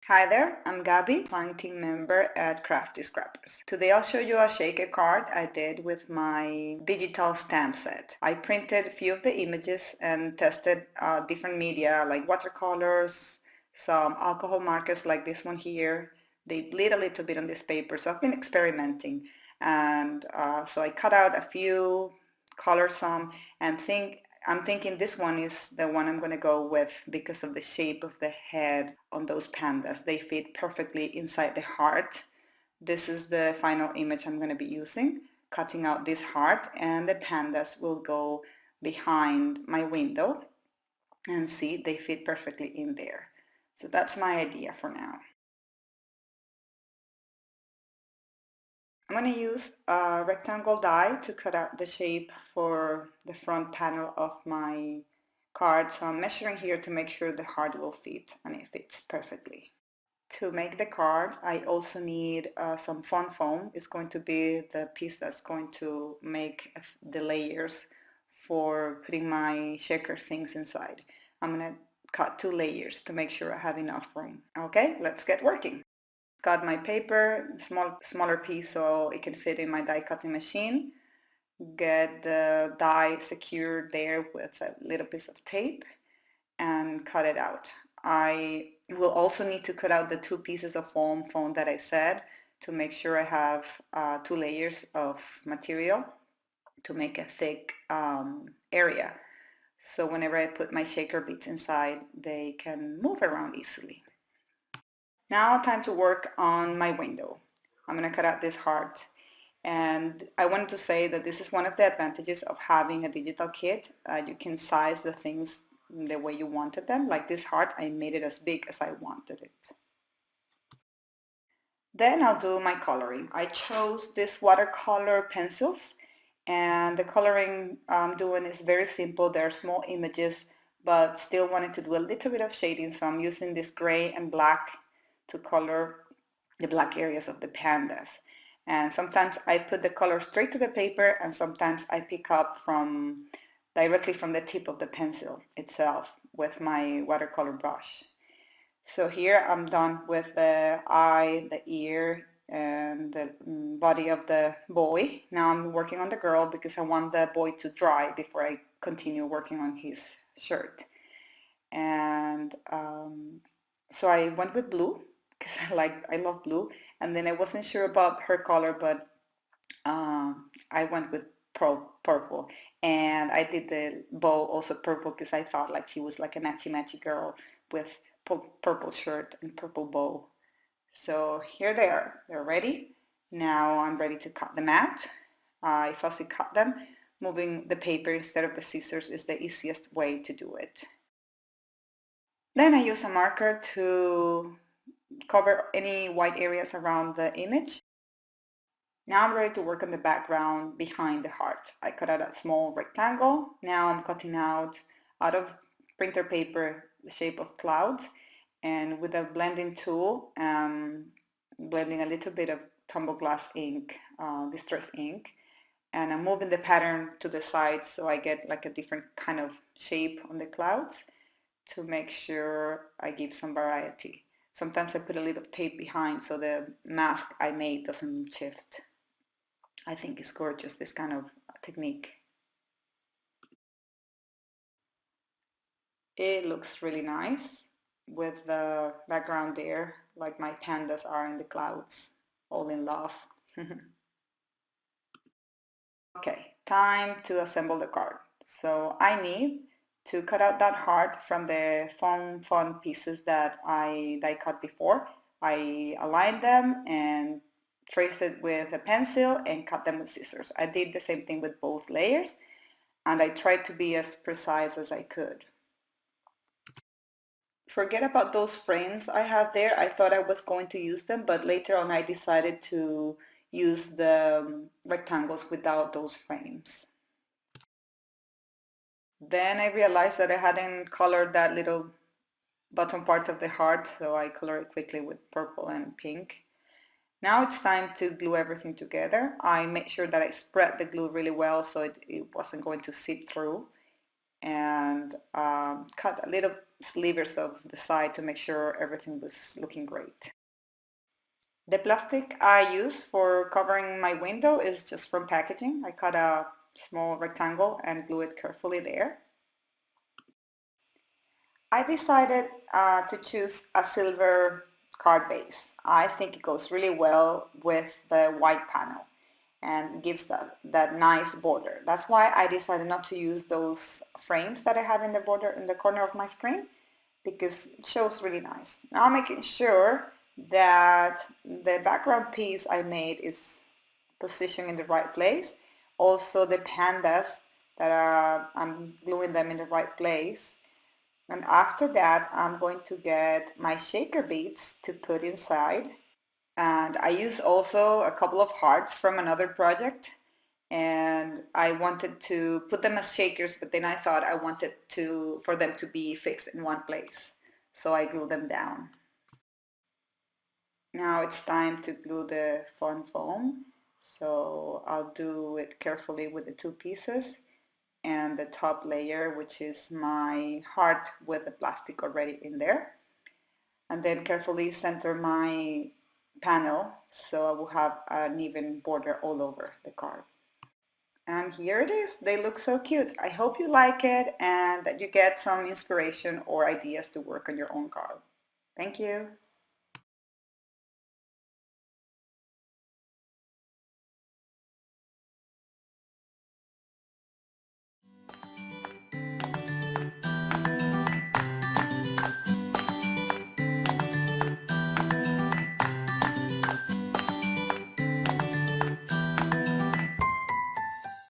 Hi there, I'm Gabby, design team member at craftyscrappers. Today I'll show you a shaker card I did with my digital stamp set. I printed a few of the images and tested different media like watercolors, some alcohol markers like this one here. They bleed a little bit on this paper, so I've been experimenting. And so I cut out a few, colored some, and I'm thinking this one is the one I'm going to go with because of the shape of the head on those pandas. They fit perfectly inside the heart. This is the final image I'm going to be using, cutting out this heart, and the pandas will go behind my window, and see, they fit perfectly in there. So that's my idea for now. I'm going to use a rectangle die to cut out the shape for the front panel of my card. So I'm measuring here to make sure the heart will fit, and it fits perfectly. To make the card, I also need some fun foam. It's going to be the piece that's going to make the layers for putting my shaker things inside. I'm going to cut 2 layers to make sure I have enough room. Okay, let's get working. Cut my paper, smaller piece so it can fit in my die cutting machine. Get the die secured there with a little piece of tape and cut it out. I will also need to cut out the 2 pieces of foam that I said to make sure I have 2 layers of material to make a thick area. So whenever I put my shaker bits inside, they can move around easily. Now time to work on my window. I'm going to cut out this heart. And I wanted to say that this is one of the advantages of having a digital kit. You can size the things the way you wanted them. Like this heart, I made it as big as I wanted it. Then I'll do my coloring. I chose this watercolor pencils, and the coloring I'm doing is very simple. They're small images, but still wanted to do a little bit of shading, so I'm using this gray and black to color the black areas of the pandas. And sometimes I put the color straight to the paper, and sometimes I pick up directly from the tip of the pencil itself with my watercolor brush. So here I'm done with the eye, the ear, and the body of the boy. Now I'm working on the girl because I want the boy to dry before I continue working on his shirt. And so I went with blue because I love blue, and then I wasn't sure about her color, but I went with purple, and I did the bow also purple because I thought like she was like a matchy girl with purple shirt and purple bow. So here they are, they're ready. Now I'm ready to cut them out. I fussy cut them. Moving the paper instead of the scissors is the easiest way to do it. Then I use a marker to cover any white areas around the image. Now I'm ready to work on the background behind the heart. I cut out a small rectangle. Now I'm cutting out of printer paper the shape of clouds, and with a blending tool, blending a little bit of tumble glass ink, distress ink, and I'm moving the pattern to the side so I get like a different kind of shape on the clouds to make sure I give some variety. Sometimes I put a little tape behind so the mask I made doesn't shift. I think it's gorgeous, this kind of technique. It looks really nice with the background there, like my pandas are in the clouds, all in love. Okay, time to assemble the card. So I need to cut out that heart from the foam pieces that I die cut before. I aligned them and traced it with a pencil and cut them with scissors. I did the same thing with both layers, and I tried to be as precise as I could. Forget about those frames I have there. I thought I was going to use them, but later on I decided to use the rectangles without those frames. Then I realized that I hadn't colored that little bottom part of the heart, so I colored it quickly with purple and pink. Now it's time to glue everything together. I made sure that I spread the glue really well so it wasn't going to seep through. and cut a little slivers of the side to make sure everything was looking great. The plastic I use for covering my window is just from packaging. I cut a small rectangle and glue it carefully there. I decided to choose a silver card base. I think it goes really well with the white panel and gives that nice border. That's why I decided not to use those frames that I have in the border in the corner of my screen, because it shows really nice. Now I'm making sure that the background piece I made is positioned in the right place. Also the pandas that I'm gluing them in the right place. And after that, I'm going to get my shaker beads to put inside. And I use also a couple of hearts from another project. And I wanted to put them as shakers, but then I thought I wanted for them to be fixed in one place. So I glue them down. Now it's time to glue the fun foam. So I'll do it carefully with the two pieces and the top layer, which is my heart with the plastic already in there. And then carefully center my panel so I will have an even border all over the card. And here it is. They look so cute. I hope you like it and that you get some inspiration or ideas to work on your own card. Thank you.